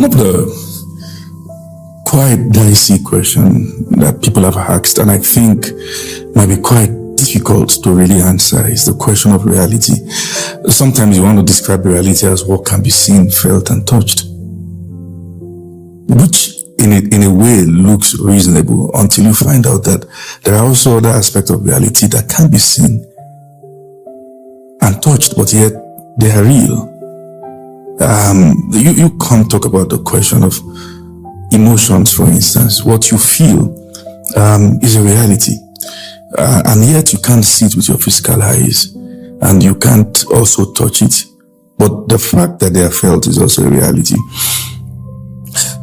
One of the quite dicey question that people have asked, and I think might be quite difficult to really answer, is the question of reality. Sometimes you want to describe reality as what can be seen, felt, and touched, which in a way looks reasonable until you find out that there are also other aspects of reality that can be seen and touched, but yet they are real. You can't talk about the question of emotions, for instance. What you feel is a reality, and yet you can't see it with your physical eyes, and you can't also touch it, but the fact that they are felt is also a reality.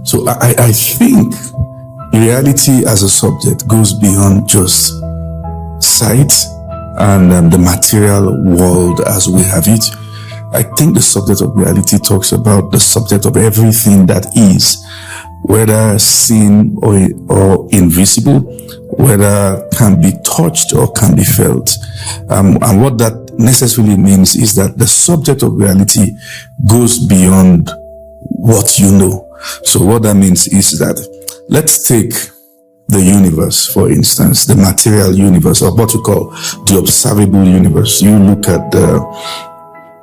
So I think reality as a subject goes beyond just sight and the material world as we have it. I think the subject of reality talks about the subject of everything that is, whether seen or invisible, whether can be touched or can be felt. And what that necessarily means is that the subject of reality goes beyond what you know. So what that means is that, let's take the universe, for instance, the material universe, or what we call the observable universe. You look at the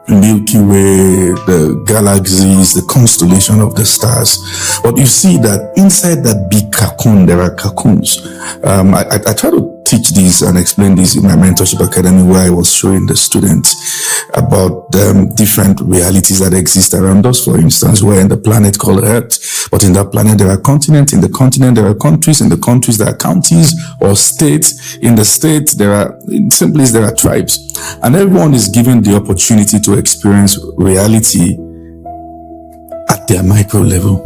Milky Way, the galaxies, the constellation of the stars, but you see that inside that big cocoon, there are cocoons. I try to teach this and explain this in my mentorship academy, where I was showing the students about different realities that exist around us. For instance, we're in the planet called Earth, but in that planet there are continents, in the continent there are countries, in the countries there are counties or states, in the states there are, in some places there are tribes, and everyone is given the opportunity to experience reality at their micro level.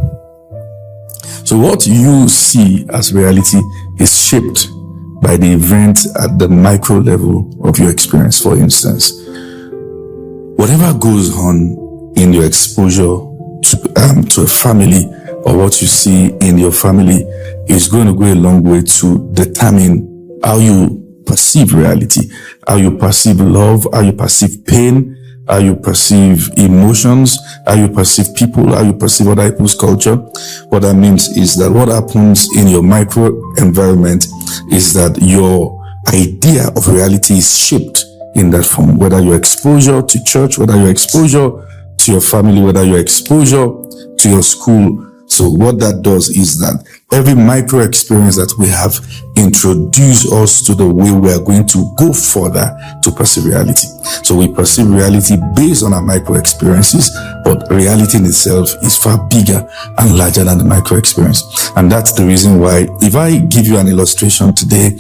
So what you see as reality is shaped by the event at the micro level of your experience. For instance, whatever goes on in your exposure to a family, or what you see in your family, is going to go a long way to determine how you perceive reality, how you perceive love, how you perceive pain, how you perceive emotions, how you perceive people, how you perceive other people's culture. What that means is that what happens in your micro environment is that your idea of reality is shaped in that form, whether your exposure to church, whether your exposure to your family, whether your exposure to your school. So what that does is that every micro experience that we have introduce us to the way we are going to go further to perceive reality. So we perceive reality based on our micro experiences, but reality in itself is far bigger and larger than the micro experience. And that's the reason why, if I give you an illustration today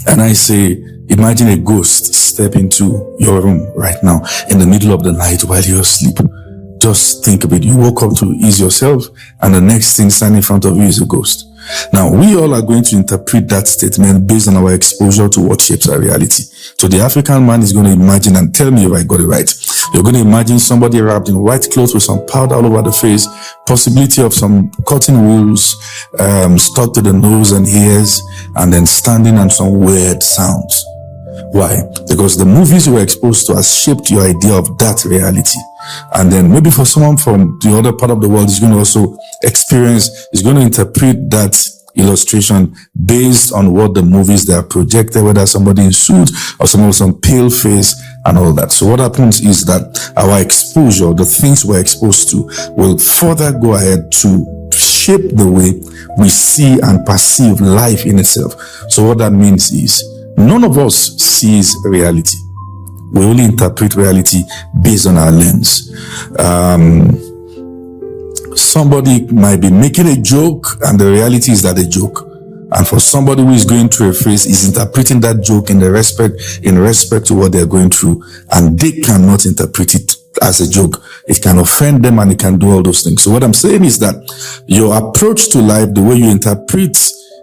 and I say, imagine a ghost step into your room right now in the middle of the night while you're asleep. Just think of it. You woke up to ease yourself, and the next thing standing in front of you is a ghost. Now, we all are going to interpret that statement based on our exposure to what shapes our reality. So the African man is going to imagine, and tell me if I got it right. You're going to imagine somebody wrapped in white clothes with some powder all over the face, possibility of some cotton wools stuck to the nose and ears, and then standing on some weird sounds. Why? Because the movies you were exposed to has shaped your idea of that reality. And then maybe for someone from the other part of the world is going to also experience, is going to interpret that illustration based on what the movies that are projected, whether somebody in suit or someone with some pale face and all that. So what happens is that our exposure, the things we're exposed to, will further go ahead to shape the way we see and perceive life in itself. So what that means is none of us sees reality. We only interpret reality based on our lens. Somebody might be making a joke, and the reality is that a joke. And for somebody who is going through a phase, is interpreting that joke in respect to what they're going through, and they cannot interpret it as a joke. It can offend them, and it can do all those things. So what I'm saying is that your approach to life, the way you interpret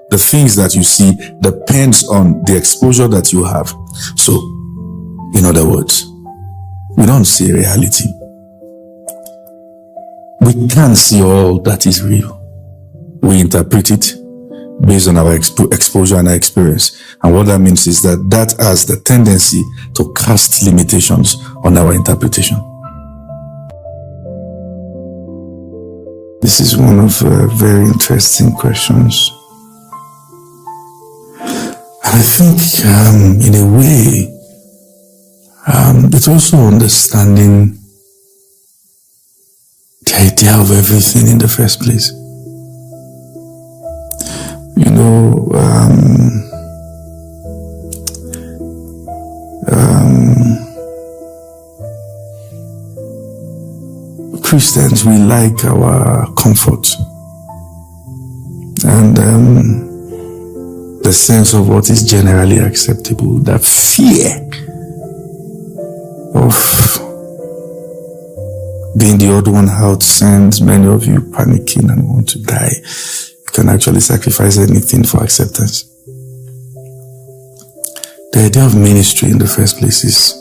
the things that you see, depends on the exposure that you have. So, in other words, we don't see reality. We can't see all that is real. We interpret it based on our exposure and our experience. And what that means is that has the tendency to cast limitations on our interpretation. This is one of very interesting questions. And I think, in a way, it's also understanding the idea of everything in the first place. You know, Christians, we like our comfort and the sense of what is generally acceptable. That fear of being the odd one out sends many of you panicking and want to die. You can actually sacrifice anything for acceptance. The idea of ministry in the first place is,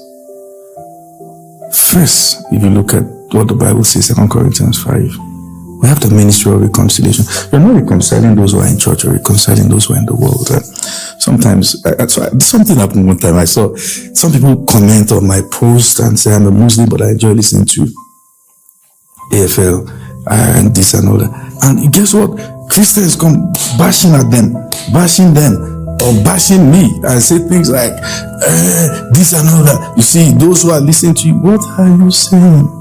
first, if you look at what the Bible says, 2 Corinthians 5, we have the ministry of reconciliation. You're not reconciling those who are in church, or reconciling those who are in the world. Sometimes, something happened one time. I saw some people comment on my post and say I'm a Muslim, but I enjoy listening to AFL and this and all that. And guess what? Christians come bashing at them, bashing them, or bashing me, and say things like this and all that. You see, those who are listening to you, what are you saying?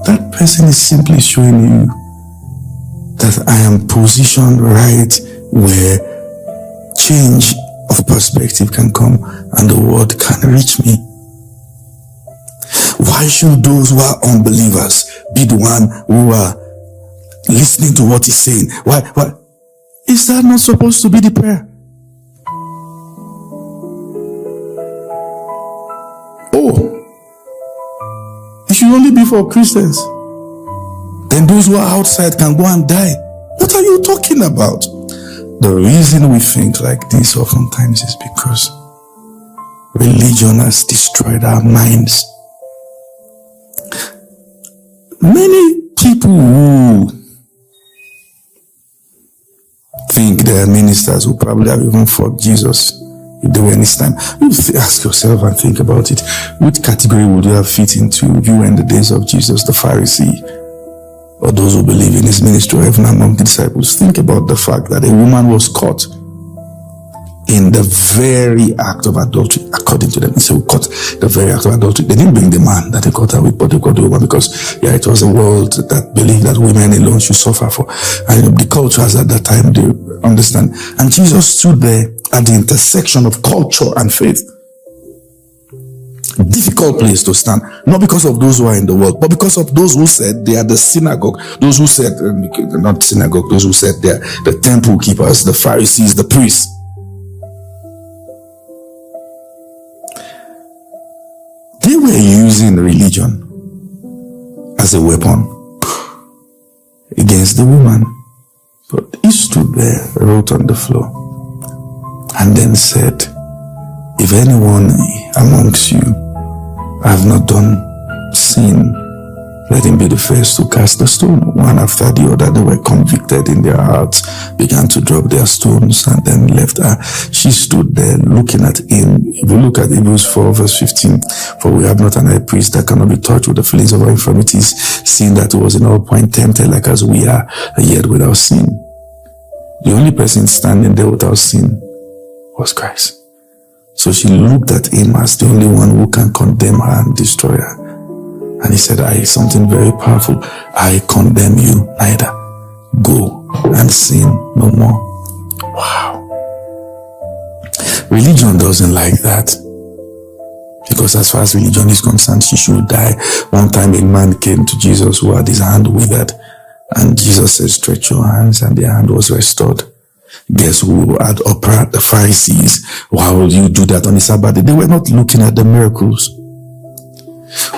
That person is simply showing you that I am positioned right where change of perspective can come and the word can reach me. Why should those who are unbelievers be the one who are listening to what he's saying? Why? Is that not supposed to be the prayer? Oh, it should only be for Christians. Then those who are outside can go and die. What are you talking about? The reason we think like this oftentimes is because religion has destroyed our minds. Many people who think they are ministers who probably have even fought Jesus if they were in his time. You ask yourself and think about it. Which category would you have fit into if you were in the days of Jesus, the Pharisee, or those who believe in his ministry, or even among the disciples? Think about the fact that a woman was caught in the very act of adultery, according to them. They say, we caught the very act of adultery. They didn't bring the man that they caught her with, but they caught the woman because, it was a world that believed that women alone should suffer for. And the cultures at that time, they understand. And Jesus stood there at the intersection of culture and faith. Difficult place to stand, not because of those who are in the world, but because of those who said they are the synagogue, those who said, not synagogue, those who said they are the temple keepers, the Pharisees, the priests. They were using religion as a weapon against the woman. But he stood there, wrote on the floor, and then said, if anyone amongst you have not done sin, let him be the first to cast the stone. One after the other, they were convicted in their hearts, began to drop their stones, and then left her. She stood there looking at him. If you look at Hebrews 4 verse 15, for we have not an high priest that cannot be touched with the feelings of our infirmities, seeing that he was in all point tempted like as we are, and yet without sin. The only person standing there without sin was Christ. So she looked at him as the only one who can condemn her and destroy her. And he said, something very powerful. I condemn you neither. Go and sin no more. Wow. Religion doesn't like that. Because as far as religion is concerned, she should die. One time a man came to Jesus who had his hand withered. And Jesus said, stretch your hands, and their hand was restored. Guess who had opera? The Pharisees. Why would you do that on the Sabbath day? They were not looking at the miracles.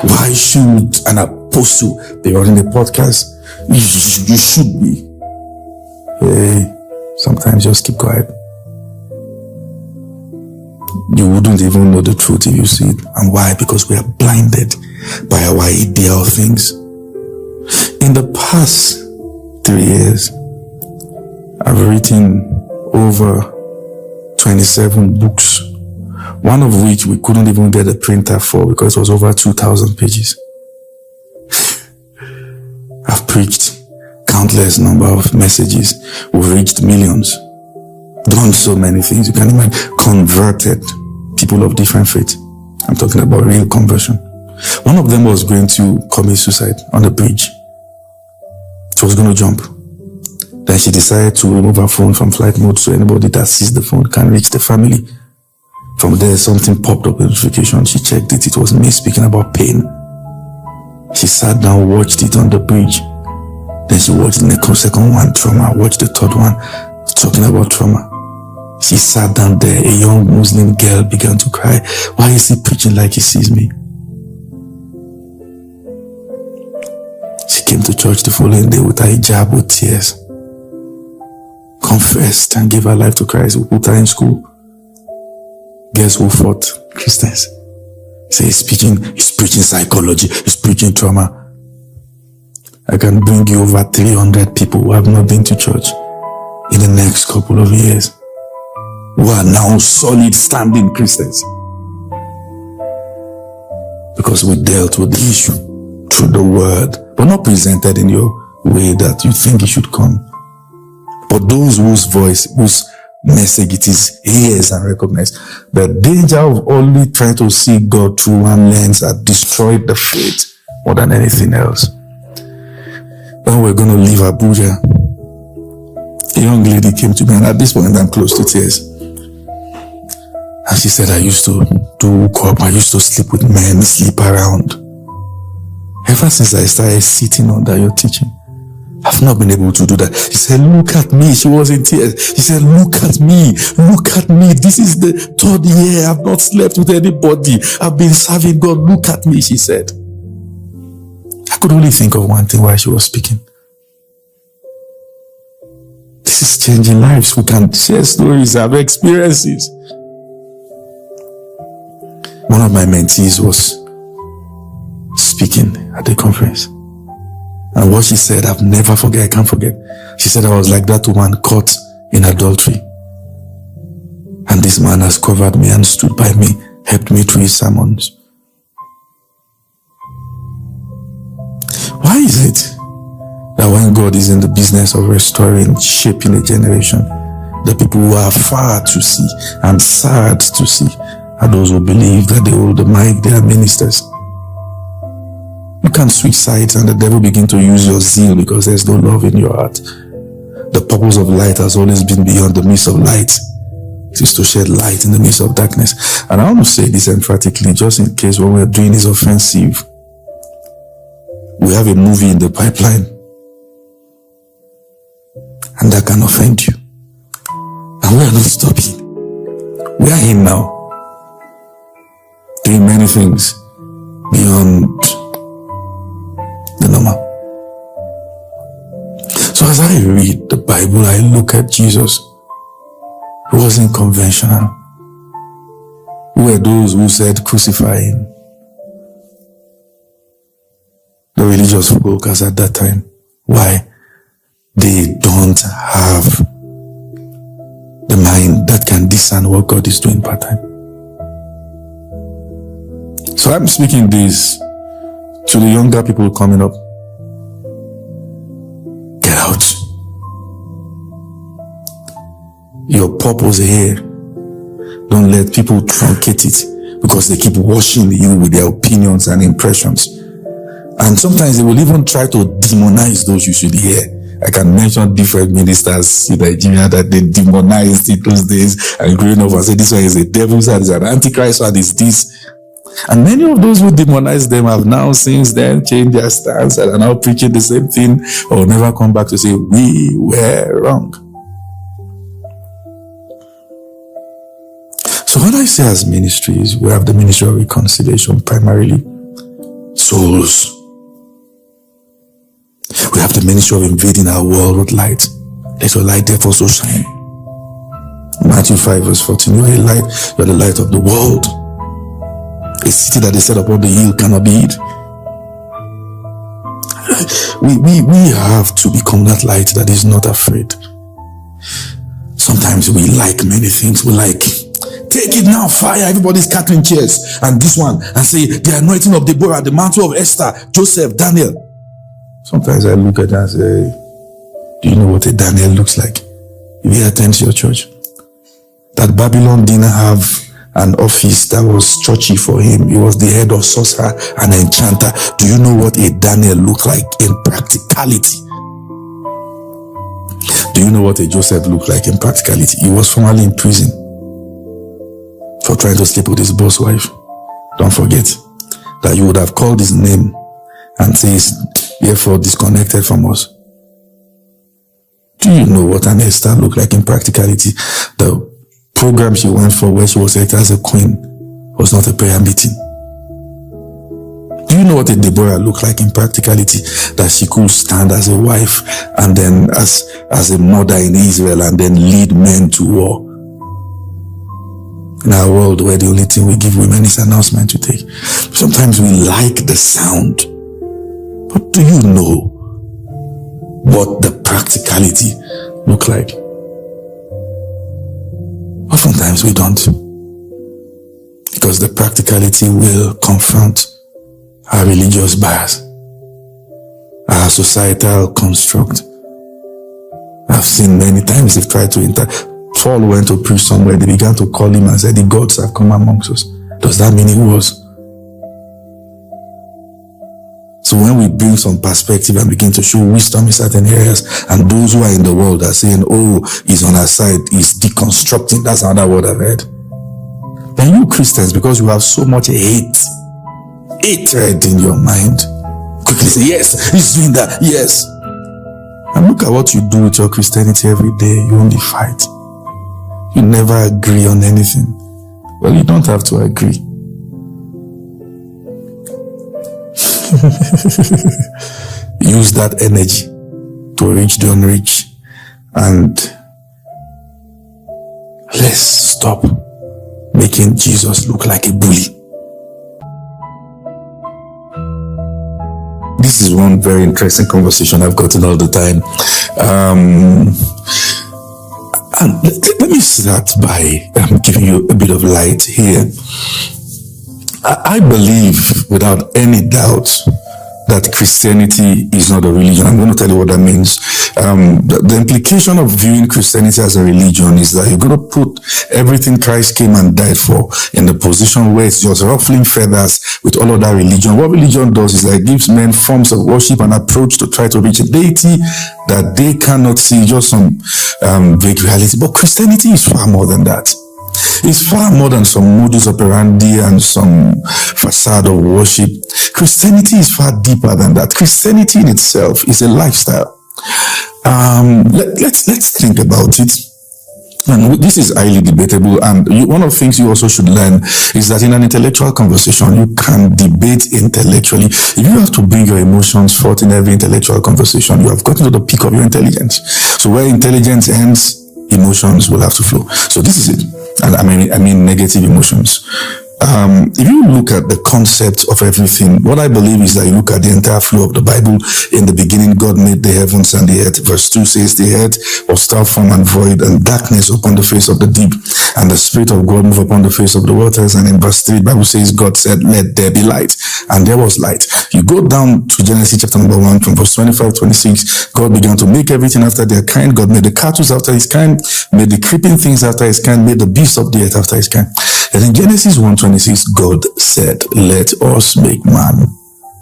Why should an apostle be running a podcast? You should be. Hey, sometimes just keep quiet. You wouldn't even know the truth if you see it. And why? Because we are blinded by our idea of things. In the past 3 years, I've written over 27 books, one of which we couldn't even get a printer for because it was over 2,000 pages. I've preached, countless number of messages. We've reached millions. Done so many things. You can imagine. Converted people of different faith. I'm talking about real conversion. One of them was going to commit suicide on the bridge. She was going to jump. Then she decided to remove her phone from flight mode so anybody that sees the phone can reach the family. From there, something popped up, a notification. She checked it. It was me speaking about pain. She sat down, watched it on the bridge. Then she watched the second one, trauma. Watched the third one, talking about trauma. She sat down there. A young Muslim girl began to cry. Why is he preaching like he sees me? She came to church the following day with her hijab, with tears. Confessed and gave her life to Christ. We put her in school. Guess who fought? Christians. Say he's preaching psychology, he's preaching trauma. I can bring you over 300 people who have not been to church in the next couple of years, who are now solid standing Christians. Because we dealt with the issue through the word, but not presented in your way that you think it should come. But those whose voice, whose message it is, hears and recognizes. The danger of only trying to see God through one lens had destroyed the faith more than anything else. When we're going to leave Abuja, a young lady came to me, and at this point I'm close to tears. And she said, I used to do co-op, I used to sleep with men, sleep around. Ever since I started sitting under your teaching, I've not been able to do that. She said, look at me. She was in tears. She said, look at me. Look at me. This is the 3rd year. I've not slept with anybody. I've been serving God. Look at me, she said. I could only think of one thing while she was speaking. This is changing lives. We can share stories, have experiences. One of my mentees was speaking at the conference. And what she said, I've never forget, I can't forget. She said, I was like that woman caught in adultery. And this man has covered me and stood by me, helped me through his sermons. Why is it that when God is in the business of restoring, shaping a generation, the people who are far to see and sad to see are those who believe that they hold the mic, they are ministers? You can switch sides and the devil begin to use your zeal because there's no love in your heart. The purpose of light has always been beyond the midst of light. It is to shed light in the midst of darkness. And I want to say this emphatically, just in case what we're doing is offensive. We have a movie in the pipeline, and that can offend you. And we are not stopping. We are in now, doing many things beyond the normal. So as I read the Bible, I look at Jesus. He wasn't conventional. Who were those who said crucify him? The religious focus at that time. Why? They don't have the mind that can discern what God is doing part time. So I'm speaking this to the younger people coming up. Get out. Your purpose here. Don't let people truncate it because they keep washing you with their opinions and impressions. And sometimes they will even try to demonize those you should hear. I can mention different ministers in Nigeria that they demonized in those days and growing up and say this one is a devil's hand, is an antichrist one, is this. And many of those who demonize them have now since then changed their stance and are now preaching the same thing or never come back to say we were wrong. So when I say as ministries, we have the ministry of reconciliation, primarily souls. We have the ministry of invading our world with light. Let your light therefore so shine. Matthew 5 verse 14, you are a light, you are the light of the world. A city that is set upon the hill cannot be hid. We have to become that light that is not afraid. Sometimes we like many things. We like, take it now, fire, everybody's scattering chairs. And this one, and say, the anointing of Deborah, the mantle of Esther, Joseph, Daniel. Sometimes I look at that and say, Do you know what a Daniel looks like? If you attend to your church, that Babylon didn't have an office that was churchy for him. He was the head of sorcerer and enchanter. Do you know what a Daniel looked like in practicality? Do you know what a Joseph looked like in practicality? He was formerly in prison for trying to sleep with his boss wife. Don't forget that you would have called his name and say he's therefore disconnected from us. Do you know what an Esther looked like in practicality? The program she went for where she was elected as a queen was not a prayer meeting. Do you know what a Deborah looked like in practicality? That she could stand as a wife and then as a mother in Israel and then lead men to war. In our world where the only thing we give women is announcement to take. Sometimes we like the sound. But do you know what the practicality look like? Oftentimes we don't. Because the practicality will confront our religious bias, our societal construct. I've seen many times they've tried to Paul went to preach somewhere, they began to call him and said, the gods have come amongst us. Does that mean he was? So when we bring some perspective and begin to show wisdom in certain areas, and those who are in the world are saying, oh, he's on our side, he's deconstructing, that's another word I've heard. Then you Christians, because you have so much hatred in your mind, quickly say, yes, he's doing that, yes. And look at what you do with your Christianity every day. You only fight. You never agree on anything. Well, you don't have to agree. Use that energy to reach the unreached, and let's stop making Jesus look like a bully. This is one very interesting conversation I've gotten all the time. And let me start by giving you a bit of light here. I believe without any doubt that Christianity is not a religion. I'm going to tell you what that means. The implication of viewing Christianity as a religion is that you're going to put everything Christ came and died for in the position where it's just ruffling feathers with all of that religion. What religion does is that it gives men forms of worship and approach to try to reach a deity that they cannot see, just some vague reality. But Christianity is far more than that. It's far more than some modus operandi and some facade of worship. Christianity is far deeper than that. Christianity in itself is a lifestyle. Let's think about it. And this is highly debatable, and one of the things you also should learn is that in an intellectual conversation, you can debate intellectually. If you have to bring your emotions forth in every intellectual conversation, you have gotten to the peak of your intelligence. So where intelligence ends, emotions will have to flow. So this is it. And I mean negative emotions. If you look at the concept of everything, what I believe is that you look at the entire flow of the Bible. In the beginning, God made the heavens and the earth. Verse 2 says, the earth was without form and void, and darkness upon the face of the deep, and the Spirit of God moved upon the face of the waters. And in verse 3, the Bible says, God said, let there be light. And there was light. You go down to Genesis chapter number 1, from verse 25, 26, God began to make everything after their kind. God made the cattle after his kind, made the creeping things after his kind, made the beasts of the earth after his kind. And in Genesis 1:26, God said, let us make man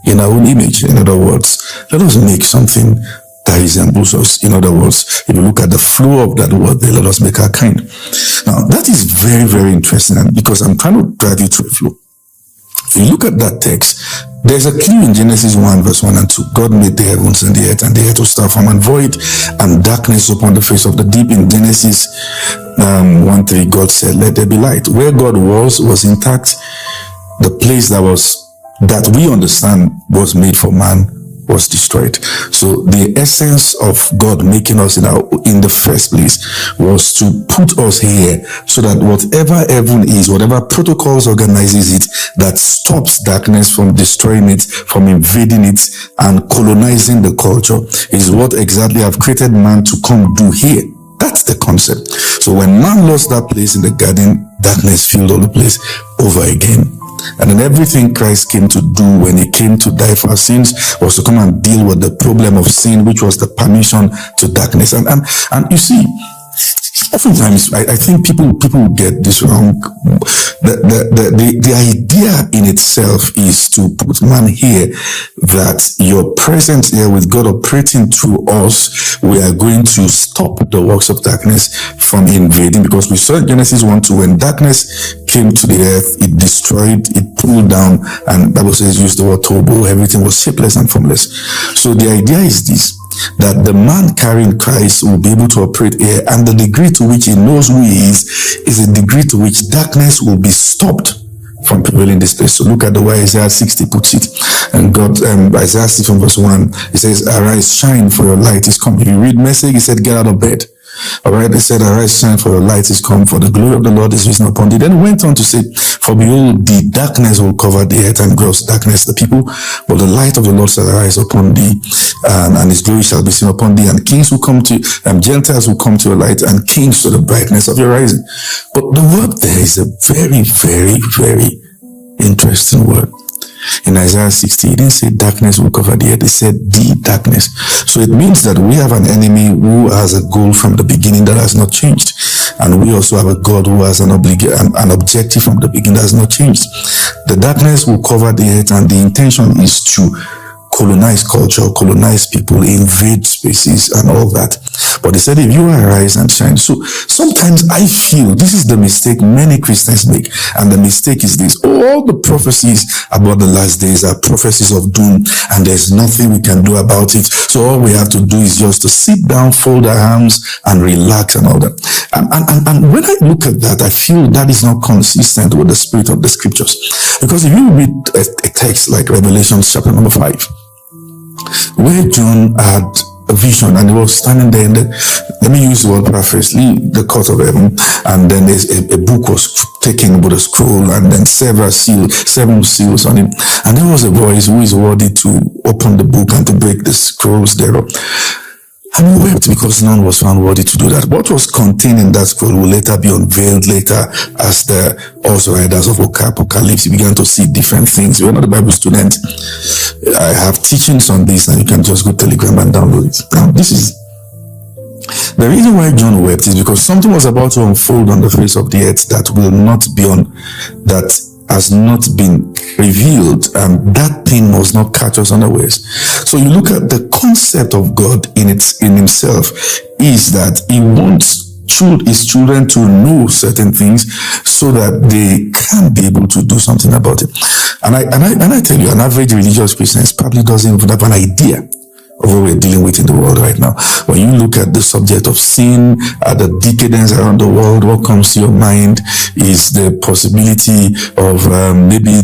in our own image. In other words, let us make something that resembles us. In other words, if you look at the flow of that word, let us make our kind. Now, that is very, very interesting, and because I'm trying to drive you through the flow. If you look at that text, there's a clue in Genesis 1 verse 1 and 2. God made the heavens and the earth was without form and void, and darkness upon the face of the deep. In Genesis 1:3, God said, let there be light. Where God was intact. The place that we understand was made for man was destroyed. So the essence of God making us in the first place was to put us here so that whatever heaven is, whatever protocols organizes it, that stops darkness from destroying it, from invading it and colonizing the culture, is what exactly I've created man to come do here. That's the concept. So when man lost that place in the garden, darkness filled all the place over again. And then everything Christ came to do when he came to die for our sins was to come and deal with the problem of sin, which was the permission to darkness. And you see, oftentimes I think people get this wrong. The idea in itself is to put man here, that your presence here with God operating through us, we are going to stop the works of darkness from invading, because we saw in Genesis 1:2, when darkness came to the earth, it destroyed, it pulled down, and Bible says use the word tobo, everything was shapeless and formless. So the idea is this, that the man carrying Christ will be able to operate here, and the degree to which he knows who he is the degree to which darkness will be stopped from prevailing this place. So look at the way Isaiah 60 puts it. And God, Isaiah 6 from verse 1, it says, arise, shine, for your light is come. If you read Message, he said, get out of bed. All right, they said, arise, shine, for your light is come, for the glory of the Lord is risen upon thee. Then went on to say, for behold, the darkness will cover the earth, and gross darkness the people, but the light of the Lord shall arise upon thee, and his glory shall be seen upon thee. And kings will come to, Gentiles will come to your light, and kings to the brightness of your rising. But the word there is a very, very, very interesting word. In Isaiah 60, it didn't say darkness will cover the earth, it said the darkness. So it means that we have an enemy who has a goal from the beginning that has not changed. And we also have a God who has an objective from the beginning that has not changed. The darkness will cover the earth, and the intention is to colonize culture, colonize people, invade spaces and all that. But he said, if you arise and shine. So sometimes I feel this is the mistake many Christians make. And the mistake is this: all the prophecies about the last days are prophecies of doom, and there's nothing we can do about it. So all we have to do is just to sit down, fold our arms, and relax and all that. And when I look at that, I feel that is not consistent with the spirit of the scriptures. Because if you read a text like Revelation chapter number 5, where John had a vision and he was standing there in let me use the word paraphrasely, the court of heaven, and then there's a book was taken with a scroll, and then seven seals on it, and there was a voice who is worthy to open the book and to break the scrolls thereof. And we wept because none was found worthy to do that. What was contained in that scroll will later be unveiled later, as the also writers of Apocalypse began to see different things. You're not a Bible student. I have teachings on this, and you can just go Telegram and download it. Now, this is the reason why John wept, is because something was about to unfold on the face of the earth that will not be that has not been revealed, and that thing must not catch us unawares. So you look at the concept of God in himself is that he wants his children to know certain things so that they can be able to do something about it. And I tell you, an average religious Christian probably doesn't even have an idea of what we're dealing with in the world right now. When you look at the subject of sin, the decadence around the world, what comes to your mind is the possibility of maybe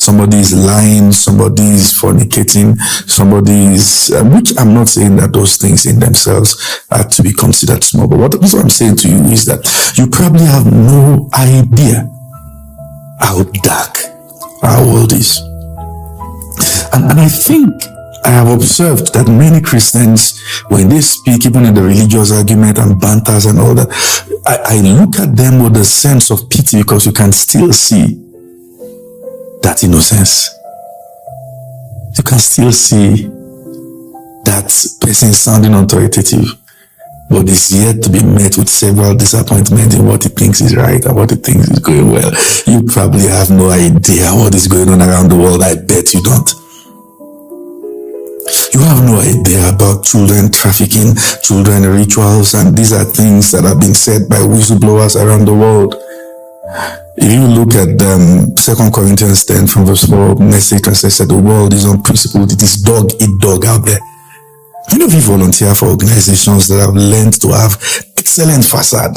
somebody's lying, somebody's fornicating, somebody's, which I'm not saying that those things in themselves are to be considered small, but what I'm saying to you is that you probably have no idea how dark our world is. And I think I have observed that many Christians, when they speak, even in the religious argument and banters and all that, I look at them with a sense of pity, because you can still see that innocence. You can still see that person sounding authoritative, but is yet to be met with several disappointments in what he thinks is right and what he thinks is going well. You probably have no idea what is going on around the world. I bet you don't. You have no idea about children trafficking, children rituals, and these are things that have been said by whistleblowers around the world. If you look at 2 Corinthians 10 from verse 4, Message translation, the world is unprincipled, it is dog eat dog out there. Many of you volunteer for organizations that have learned to have excellent facade,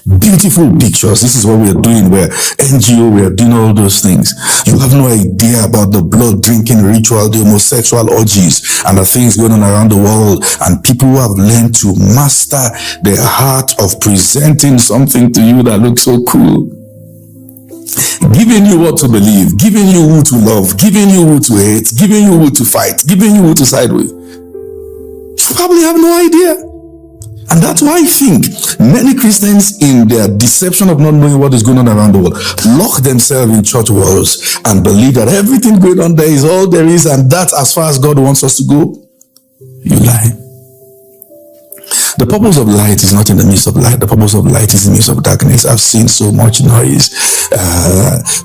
beautiful pictures. This is what we are doing. We're NGO, we are doing all those things. You have no idea about the blood drinking ritual, the homosexual orgies, and the things going on around the world, and people who have learned to master the art of presenting something to you that looks so cool, giving you what to believe, giving you who to love, giving you who to hate, giving you who to fight, giving you who to side with. You probably have no idea. And that's why I think many Christians, in their deception of not knowing what is going on around the world, lock themselves in church walls and believe that everything going on there is all there is, and that's as far as God wants us to go. You lie. The purpose of light is not in the midst of light. The purpose of light is in the midst of darkness. I've seen so much noise.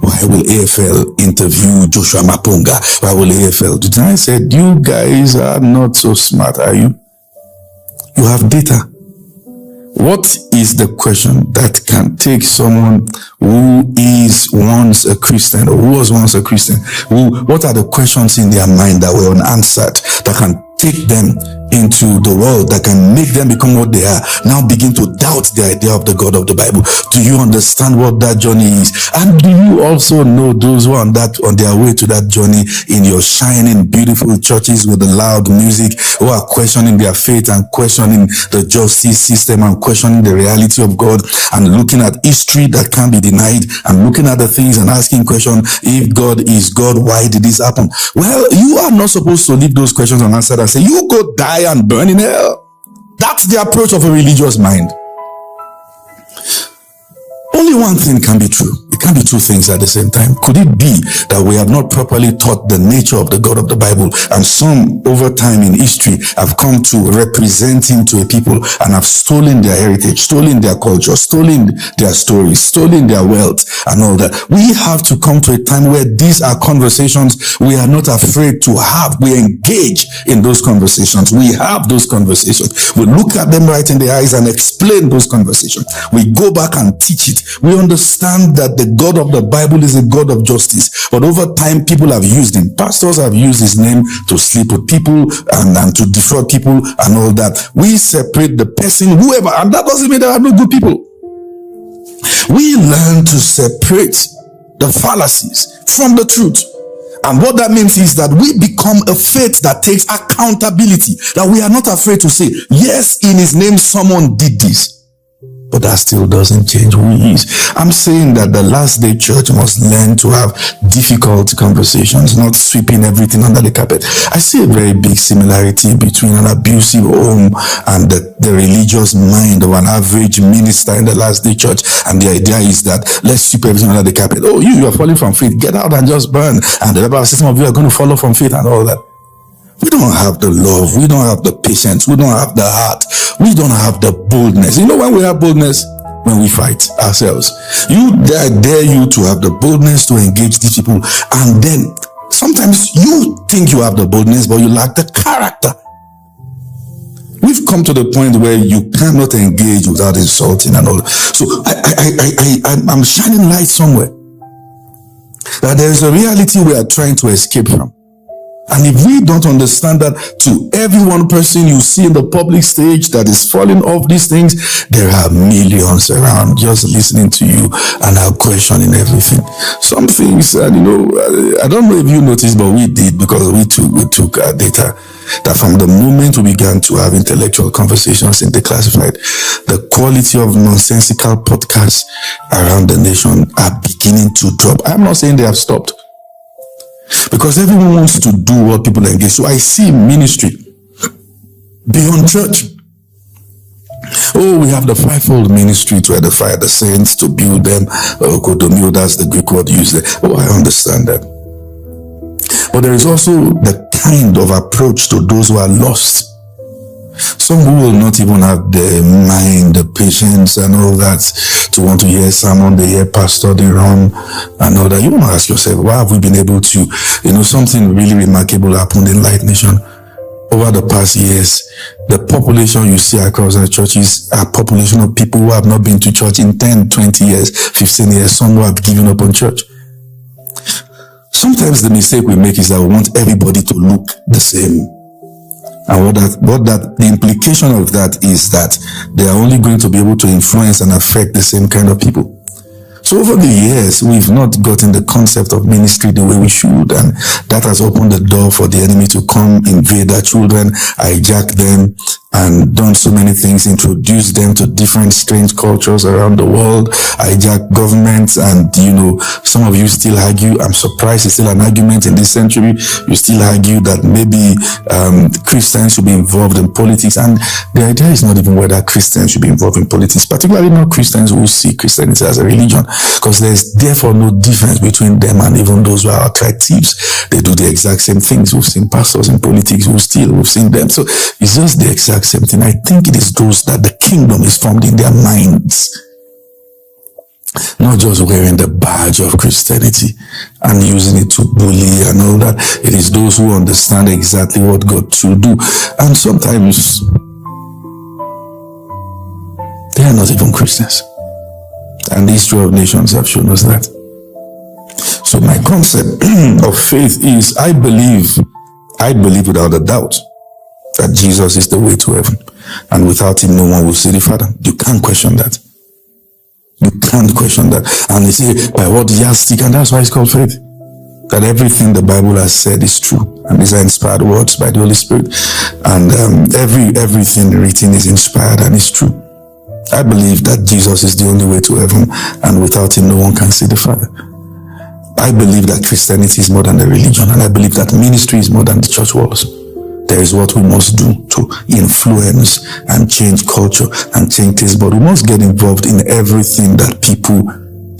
Why will AFL interview Joshua Mapunga? Why will AFL do that? I said, you guys are not so smart, are you? You have data. What is the question that can take someone who is once a Christian or who was once a Christian? What are the questions in their mind that were unanswered that can take them into the world, that can make them become what they are, now begin to doubt the idea of the God of the Bible? Do you understand what that journey is? And do you also know those who are on their way to that journey in your shining, beautiful churches with the loud music, who are questioning their faith and questioning the justice system and questioning the reality of God and looking at history that can't be denied and looking at the things and asking questions, if God is God, why did this happen? Well, you are not supposed to leave those questions unanswered and say, you go die and burn in hell. That's the approach of a religious mind. Only one thing can be true. It can't be two things at the same time. Could it be that we have not properly taught the nature of the God of the Bible, and some over time in history have come to represent him to a people and have stolen their heritage, stolen their culture, stolen their stories, stolen their wealth and all that? We have to come to a time where these are conversations we are not afraid to have. We engage in those conversations. We have those conversations. We look at them right in the eyes and explain those conversations. We go back and teach it. We understand that the God of the Bible is a God of justice, but over time people have used him. Pastors have used his name to sleep with people and to defraud people and all that. We separate the person, whoever, and that doesn't mean there are no good people. We learn to separate the fallacies from the truth. And what that means is that we become a faith that takes accountability, that we are not afraid to say, yes, in his name someone did this. But that still doesn't change who he is. I'm saying that the last day church must learn to have difficult conversations, not sweeping everything under the carpet. I see a very big similarity between an abusive home and the religious mind of an average minister in the last day church. And the idea is that let's sweep everything under the carpet. Oh, you are falling from faith. Get out and just burn. And the Bible says some of you are going to follow from faith and all that. We don't have the love. We don't have the patience. We don't have the heart. We don't have the boldness. You know when we have boldness? When we fight ourselves. I dare you to have the boldness to engage these people. And then sometimes you think you have the boldness, but you lack the character. We've come to the point where you cannot engage without insulting and all. So I'm shining light somewhere. That there is a reality we are trying to escape from. And if we don't understand that, to every one person you see in the public stage that is falling off these things, there are millions around just listening to you and are questioning everything. Some things, I don't know if you noticed, but we did, because we took data that from the moment we began to have intellectual conversations in the classified, the quality of nonsensical podcasts around the nation are beginning to drop. I'm not saying they have stopped, because everyone wants to do what people engage. So I see ministry beyond church. Oh, we have the fivefold ministry to edify the saints, to build them. Kodomio, that's the Greek word used there. Oh, I understand that. But there is also the kind of approach to those who are lost. Some who will not even have the mind, the patience and all that to want to hear sermon, they hear pastor, they run and all that. You want to ask yourself, why have we been able to, something really remarkable happened in Light Nation. Over the past years, the population you see across the churches are a population of people who have not been to church in 10, 20 years, 15 years, some who have given up on church. Sometimes the mistake we make is that we want everybody to look the same. And the implication of that is that they are only going to be able to influence and affect the same kind of people. So over the years, we've not gotten the concept of ministry the way we should, and that has opened the door for the enemy to come, invade our children, hijack them, and done so many things, introduced them to different strange cultures around the world, hijacked governments, and some of you still argue, I'm surprised it's still an argument in this century, you still argue that maybe Christians should be involved in politics, and the idea is not even whether Christians should be involved in politics, particularly not Christians who see Christianity as a religion, because there's therefore no difference between them and even those who are outright thieves. They do the exact same things. We've seen pastors in politics who steal, we've seen them. So it's just the exact same thing. I think it is those that the kingdom is formed in their minds, not just wearing the badge of Christianity and using it to bully and all that. It is those who understand exactly what God should do. And sometimes they are not even Christians. And the history of nations have shown us that. So my concept of faith is, I believe without a doubt that Jesus is the way to heaven. And without him, no one will see the Father. You can't question that. You can't question that. And they say, by what yardstick? And that's why it's called faith. That everything the Bible has said is true. And these are inspired words by the Holy Spirit. And everything written is inspired and is true. I believe that Jesus is the only way to heaven. And without him, no one can see the Father. I believe that Christianity is more than a religion. And I believe that ministry is more than the church walls. There is what we must do to influence and change culture and change taste. But we must get involved in everything that people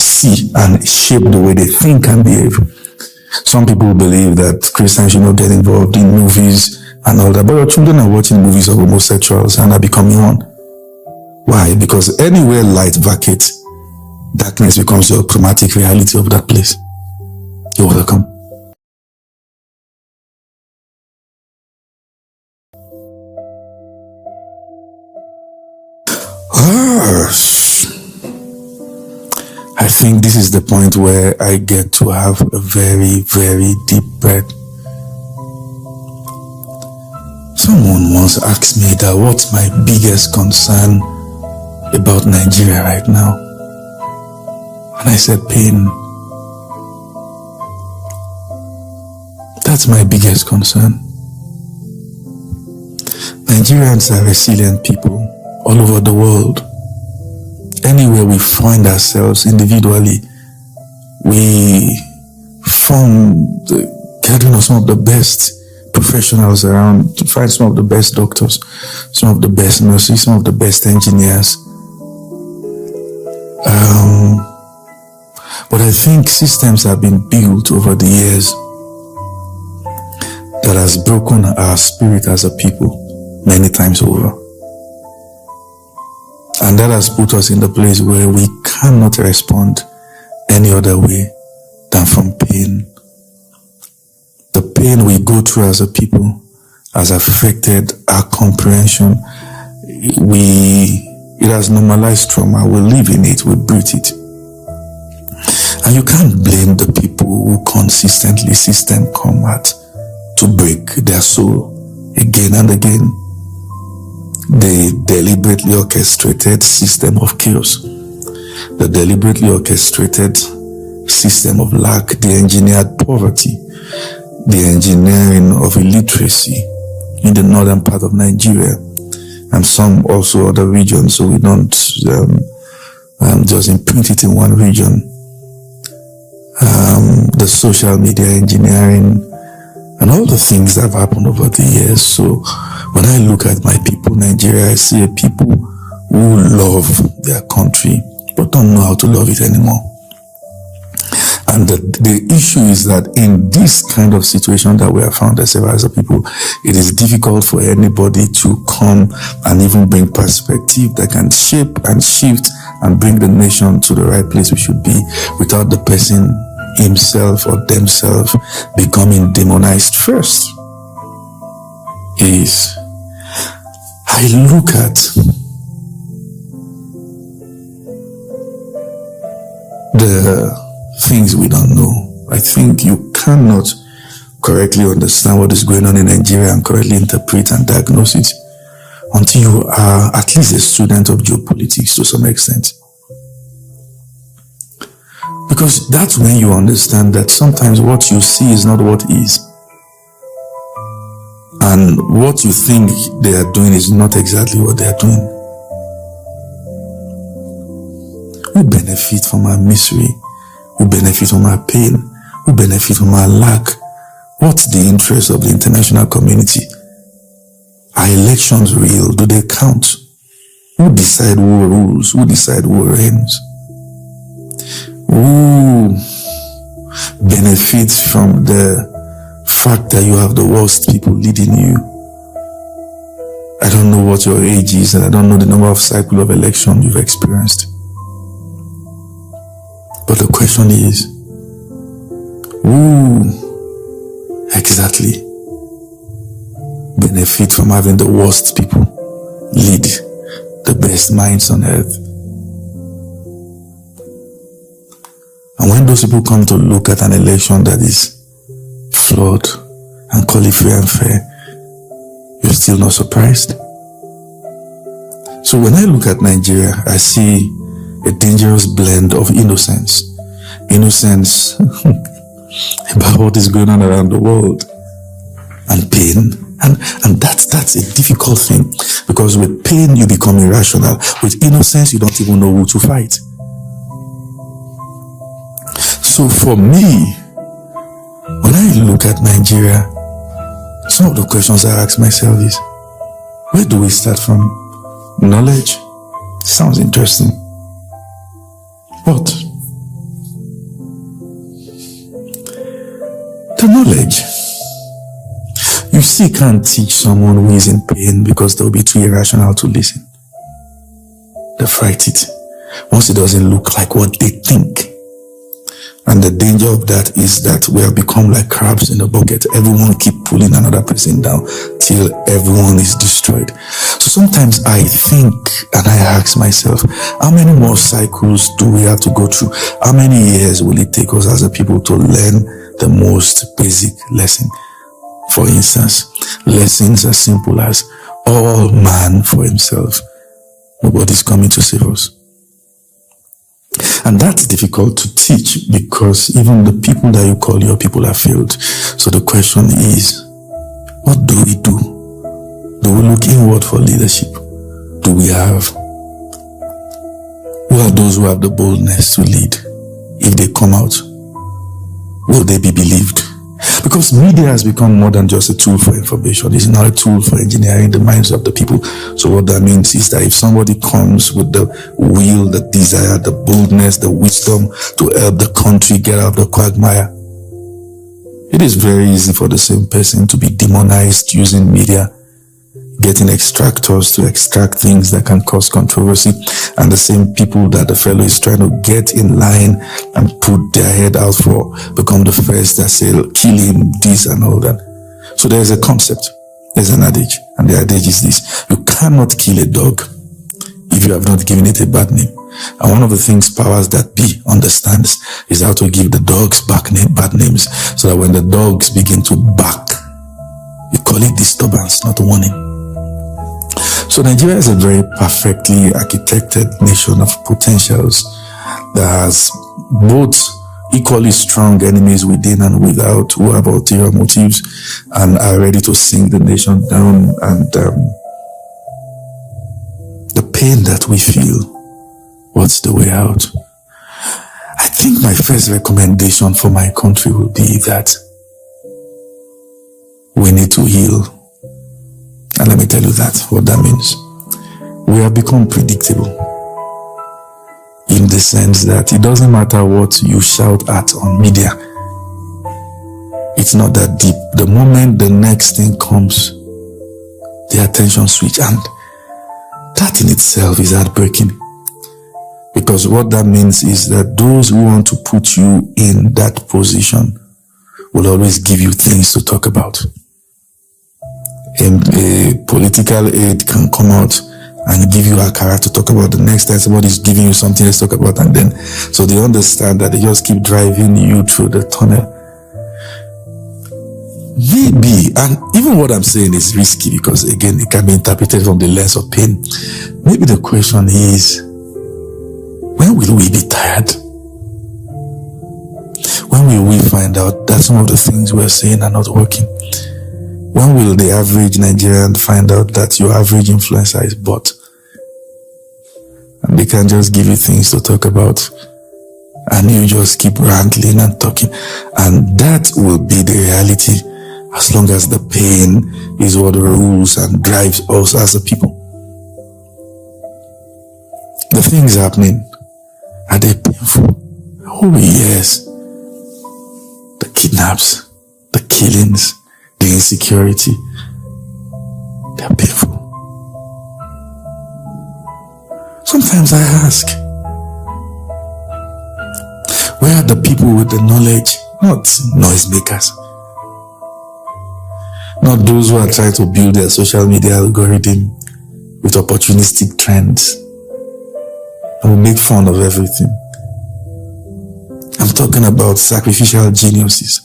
see and shape the way they think and behave. Some people believe that Christians should not get involved in movies and all that. But your children are watching movies of homosexuals and are becoming one. Why? Because anywhere light vacates, darkness becomes your chromatic reality of that place. You're welcome. I think this is the point where I get to have a very, very deep breath. Someone once asked me that what's my biggest concern about Nigeria right now? And I said, pain. That's my biggest concern. Nigerians are resilient people all over the world. Anywhere we find ourselves individually, we form the gathering of some of the best professionals around, to find some of the best doctors, some of the best nurses, some of the best engineers. But I think systems have been built over the years that has broken our spirit as a people many times over. And that has put us in the place where we cannot respond any other way than from pain. The pain we go through as a people has affected our comprehension. It has normalized trauma. We live in it, we breathe it. And you can't blame the people who consistently system combat to break their soul again and again. The deliberately orchestrated system of chaos, the deliberately orchestrated system of lack, the engineered poverty, the engineering of illiteracy in the northern part of Nigeria and some also other regions, so we don't just imprint it in one region. The social media engineering and all the things that have happened over the years. So when I look at my people, Nigeria, I see a people who love their country but don't know how to love it anymore. And the issue is that in this kind of situation that we have found ourselves as a people, it is difficult for anybody to come and even bring perspective that can shape and shift and bring the nation to the right place we should be without the person himself or themselves becoming demonized first. Is I look at the things we don't know. I think you cannot correctly understand what is going on in Nigeria and correctly interpret and diagnose it until you are at least a student of geopolitics to some extent. Because that's when you understand that sometimes what you see is not what is. and what you think they are doing is not exactly what they are doing. Who benefit from our misery? Who benefit from our pain? Who benefit from our lack? What's the interest of the international community? Are elections real? Do they count? Who decide who rules? Who decide who reigns? Who benefits from the fact that you have the worst people leading you? I don't know what your age is, and I don't know the number of cycles of election you've experienced. But the question is, who exactly benefit from having the worst people lead the best minds on earth? And when those people come to look at an election that is flawed and call it free and fair, you're still not surprised. So when I look at Nigeria, I see a dangerous blend of innocence about what is going on around the world, and pain. And that's a difficult thing, because with pain you become irrational. With innocence you don't even know who to fight. So for me, when I look at Nigeria, some of the questions I ask myself is, where do we start from? Knowledge? Sounds interesting. What? The knowledge. You see, can't teach someone who is in pain because they'll be too irrational to listen. They fight it once it doesn't look like what they think. And the danger of that is that we have become like crabs in a bucket. Everyone keep pulling another person down till everyone is destroyed. So sometimes I think and I ask myself, how many more cycles do we have to go through? How many years will it take us as a people to learn the most basic lesson? For instance, lessons as simple as all man for himself. Nobody's coming to save us. And that's difficult to teach, because even the people that you call your people have failed. So the question is, what do we do? Do we look inward for leadership? Do we have? Who are those who have the boldness to lead? If they come out, will they be believed? Because media has become more than just a tool for information. It's not a tool for engineering the minds of the people. So what that means is that if somebody comes with the will, the desire, the boldness, the wisdom to help the country get out of the quagmire, it is very easy for the same person to be demonized using media, getting extractors to extract things that can cause controversy, and the same people that the fellow is trying to get in line and put their head out for become the first that say, kill him, this and all that. So there's a concept, there's an adage, and the adage is this: you cannot kill a dog if you have not given it a bad name. And one of the things powers that be understands is how to give the dogs bad names, so that when the dogs begin to bark, you call it disturbance, not warning. So Nigeria is a very perfectly architected nation of potentials that has both equally strong enemies within and without, who have ulterior motives and are ready to sink the nation down. And the pain that we feel, what's the way out? I think my first recommendation for my country would be that we need to heal. And let me tell you what that means. We have become predictable, in the sense that it doesn't matter what you shout at on media. It's not that deep. The moment the next thing comes, the attention switch, and that in itself is heartbreaking. Because what that means is that those who want to put you in that position will always give you things to talk about. A political aide can come out and give you a character to talk about. The next time somebody's giving you something to talk about, and then so they understand that they just keep driving you through the tunnel. Maybe, and even what I'm saying is risky, because again it can be interpreted from the lens of pain. Maybe the question is, when will we be tired? When will we find out that some of the things we're saying are not working? When will the average Nigerian find out that your average influencer is bought? And they can just give you things to talk about, and you just keep rambling and talking. And that will be the reality as long as the pain is what rules and drives us as a people. The things happening, are they painful? Oh yes. The kidnaps, the killings, the insecurity, they're painful. Sometimes I ask, where are the people with the knowledge? Not noisemakers. Not those who are trying to build their social media algorithm with opportunistic trends and will make fun of everything. I'm talking about sacrificial geniuses.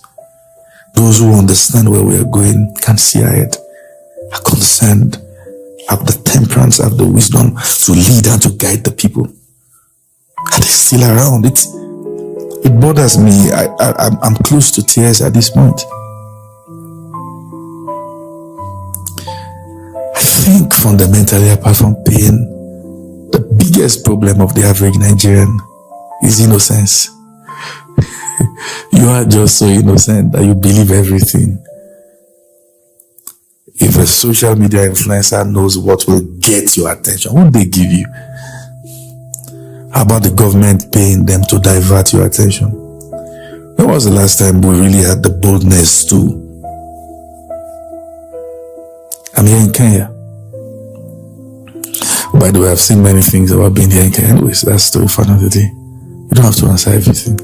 Those who understand where we are going, can see ahead, are concerned, have the temperance, have the wisdom to lead and to guide the people. Are they still around? It bothers me. I'm close to tears at this point. I think fundamentally, apart from pain, the biggest problem of the average Nigerian is innocence. You are just so innocent that you believe everything. If a social media influencer knows what will get your attention, what they give you? How about the government paying them to divert your attention? When was the last time we really had the boldness to? I'm here in Kenya. By the way, I've seen many things about being here in Kenya. Anyways, that's a story for another day. You don't have to answer everything.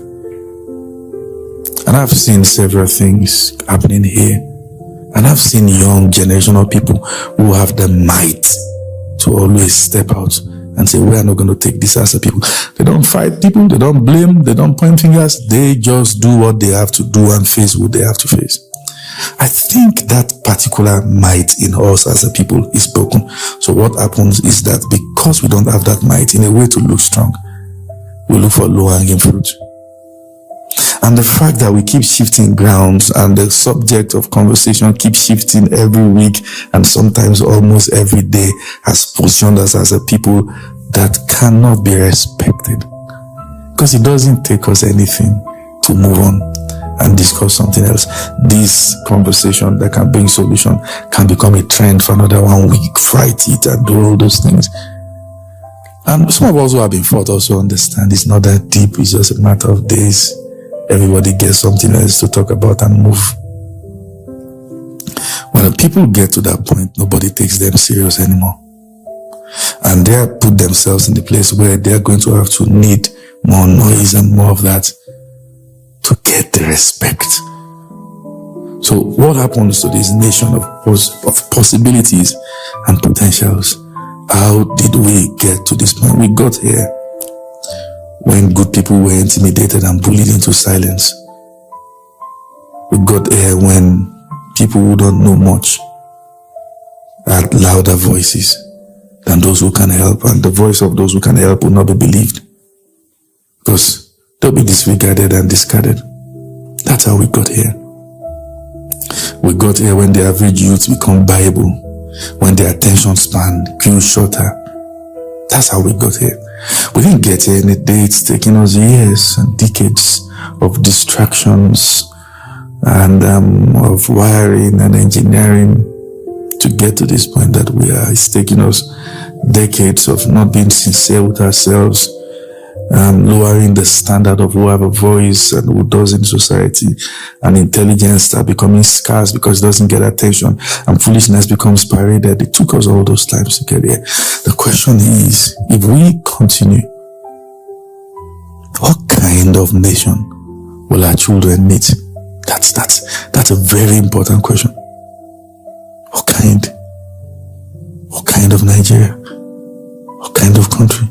And I've seen several things happening here. And I've seen young generational people who have the might to always step out and say, we are not going to take this as a people. They don't fight people, they don't blame, they don't point fingers. They just do what they have to do and face what they have to face. I think that particular might in us as a people is broken. So what happens is that because we don't have that might, in a way to look strong, we look for low-hanging fruit. And the fact that we keep shifting grounds and the subject of conversation keeps shifting every week and sometimes almost every day has positioned us as a people that cannot be respected. Because it doesn't take us anything to move on and discuss something else. This conversation that can bring solution can become a trend for another 1 week, fight it and do all those things. And some of us who have been fought also understand it's not that deep, it's just a matter of days. Everybody gets something else to talk about and move. When the people get to that point, nobody takes them serious anymore. And they have put themselves in the place where they're going to have to need more noise and more of that to get the respect. So what happens to this nation of possibilities and potentials? How did we get to this point? We got here when good people were intimidated and bullied into silence. We got here when people who don't know much had louder voices than those who can help, and the voice of those who can help will not be believed because they'll be disregarded and discarded. That's how we got here. We got here when the average youth become buyable, when the attention span grew shorter. That's how we got here. We didn't get here in a day. It's taken us years and decades of distractions and of wiring and engineering to get to this point that we are. It's taken us decades of not being sincere with ourselves, lowering the standard of who have a voice and who does in society, and intelligence start becoming scarce because it doesn't get attention, and foolishness becomes paraded. It took us all those times to get here. The question is, if we continue, what kind of nation will our children meet? That's a very important question. What kind of Nigeria? What kind of country?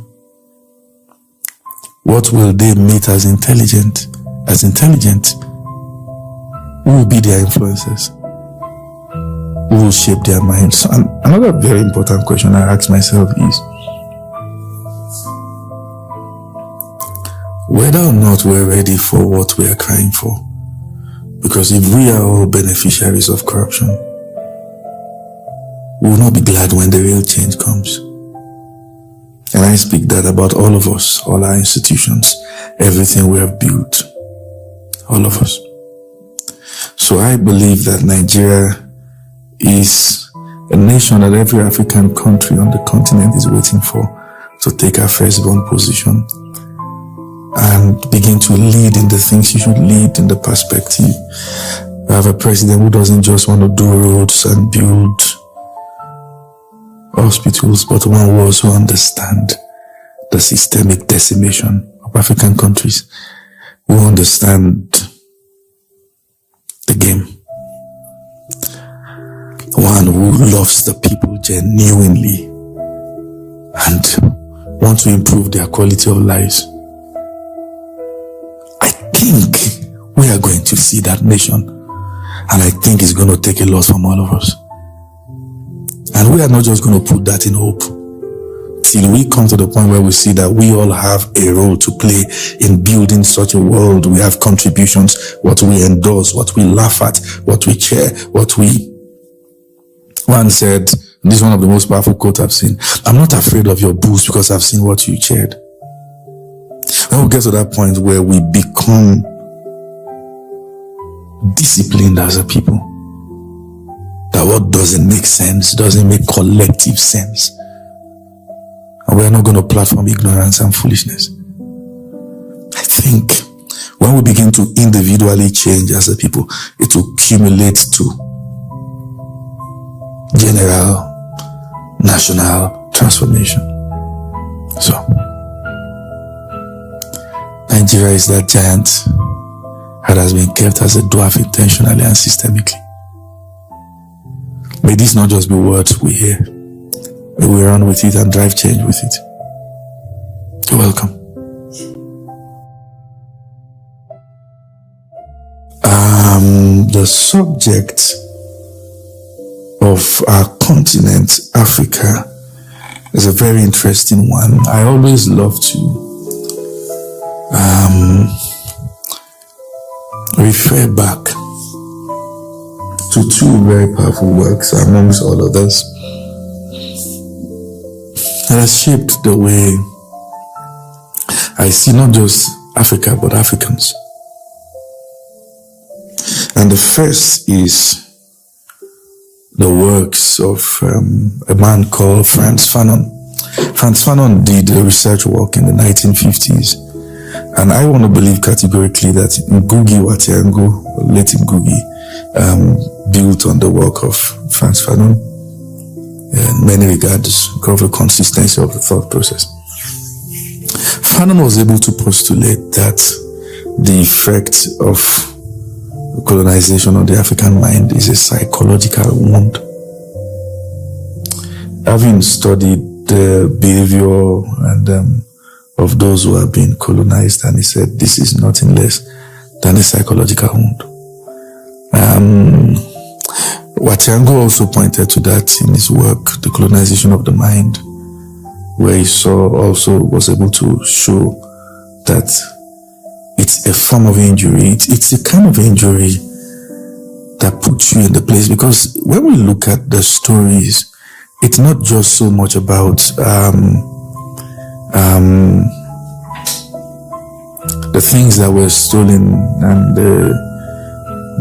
What will they meet as intelligent? Who will be their influencers? Who will shape their minds? So another very important question I ask myself is whether or not we're ready for what we are crying for. Because if we are all beneficiaries of corruption, we will not be glad when the real change comes. And I speak that about all of us, all our institutions, everything we have built, all of us. So I believe that Nigeria is a nation that every African country on the continent is waiting for to take our firstborn position and begin to lead in the things you should lead in the perspective. We have a president who doesn't just want to do roads and build hospitals, but one who also understands the systemic decimation of African countries, who understand the game. One who loves the people genuinely and wants to improve their quality of lives. I think we are going to see that nation, and I think it's going to take a lot from all of us. And we are not just going to put that in hope till we come to the point where we see that we all have a role to play in building such a world. We have contributions, what we endorse, what we laugh at, what we cheer, what we... One said, this is one of the most powerful quotes I've seen, I'm not afraid of your boost because I've seen what you cheered. When we get to that point where we become disciplined as a people, that what doesn't make sense doesn't make collective sense, and we are not going to platform ignorance and foolishness. I think when we begin to individually change as a people, it will accumulate to general, national transformation. So, Nigeria is that giant that has been kept as a dwarf intentionally and systemically. May this not just be words we hear. May we run with it and drive change with it. You're welcome. The subject of our continent, Africa, is a very interesting one. I always love to refer back to two very powerful works amongst all others that has shaped the way I see not just Africa but Africans. And the first is the works of a man called Frantz Fanon. Frantz Fanon did research work in the 1950s, and I want to believe categorically that Ngugi wa Thiong'o, late Ngugi, built on the work of Frantz Fanon in many regards because of the consistency of the thought process. Fanon was able to postulate that the effect of colonization on the African mind is a psychological wound. Having studied the behavior and of those who have been colonized, and he said this is nothing less than a psychological wound. Thiong'o also pointed to that in his work, The Colonization of the Mind, where he was able to show that it's a form of injury. It's a kind of injury that puts you in the place, because when we look at the stories, it's not just so much about the things that were stolen and the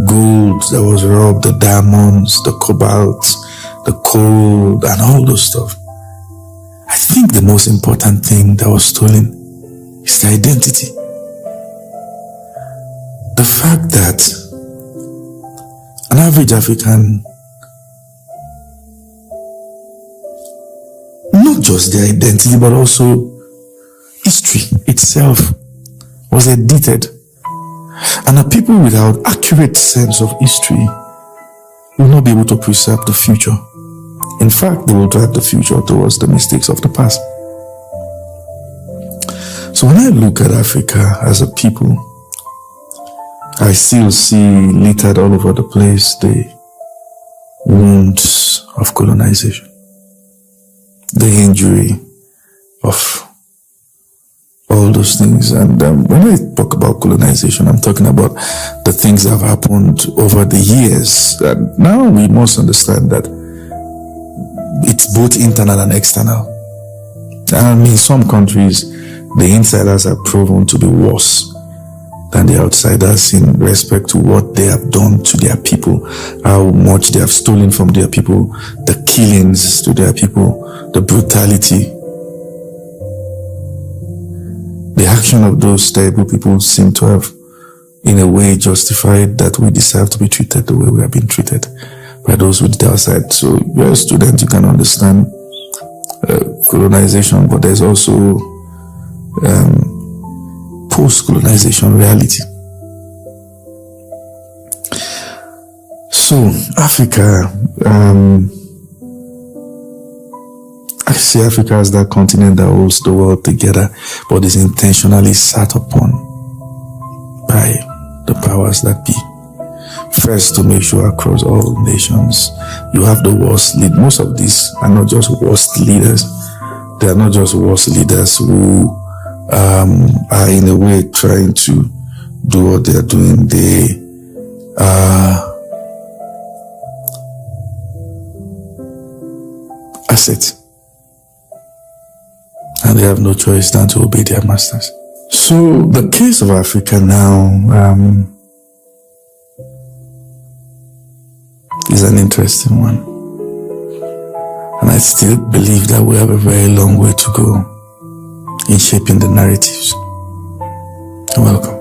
gold that was robbed, the diamonds, the cobalt, the coal, and all those stuff. I think the most important thing that was stolen is the identity. The fact that an average African, not just their identity, but also history itself was edited. And a people without accurate sense of history will not be able to preserve the future. In fact, they will drive the future towards the mistakes of the past. So when I look at Africa as a people, I still see littered all over the place the wounds of colonization, the injury of all those things. And when I talk about colonization, I'm talking about the things that have happened over the years. And now we must understand that it's both internal and external. In some countries, the insiders are proven to be worse than the outsiders in respect to what they have done to their people, how much they have stolen from their people, the killings to their people, the brutality. The action of those terrible people seem to have, in a way, justified that we deserve to be treated the way we have been treated by those with the outside. So you're a student, you can understand colonization, but there's also post-colonization reality. So Africa, I see Africa as that continent that holds the world together, but is intentionally sat upon by the powers that be. First, to make sure across all nations, you have the worst lead. Most of these are not just worst leaders. They are not just worst leaders who are in a way trying to do what they are doing. They are assets, and they have no choice than to obey their masters. So the case of Africa now is an interesting one, and I still believe that we have a very long way to go in shaping the narratives. You're welcome.